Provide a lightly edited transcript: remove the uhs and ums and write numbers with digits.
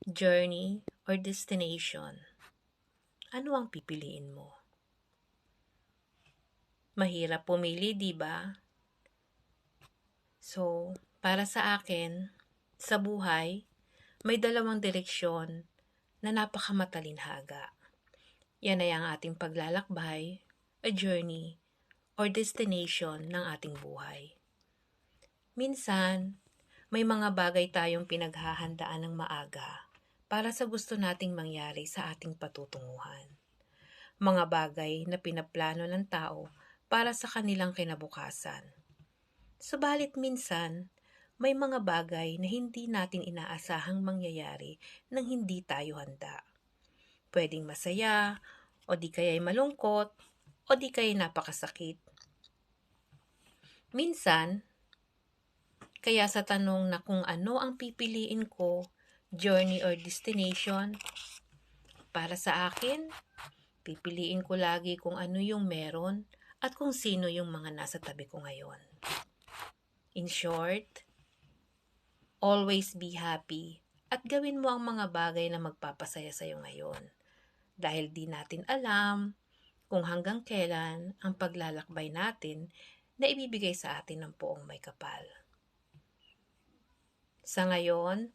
journey, or destination, ano ang pipiliin mo? Mahirap pumili, di ba? So, para sa akin, sa buhay, may dalawang direksyon na napakamatalinhaga. Yan ay ang ating paglalakbay, a journey, or destination ng ating buhay. Minsan, may mga bagay tayong pinaghahandaan ng maaga para sa gusto nating mangyari sa ating patutunguhan. Mga bagay na pinaplano ng tao para sa kanilang kinabukasan. Subalit minsan, may mga bagay na hindi natin inaasahang mangyayari nang hindi tayo handa. Pwedeng masaya, o di kaya'y malungkot, o di kaya'y napakasakit. Minsan, kaya sa tanong na kung ano ang pipiliin ko, journey or destination, para sa akin, pipiliin ko lagi kung ano yung meron at kung sino yung mga nasa tabi ko ngayon. In short, always be happy at gawin mo ang mga bagay na magpapasaya sa'yo ngayon. Dahil di natin alam kung hanggang kailan ang paglalakbay natin na ibibigay sa atin ng poong may kapal. Sa ngayon,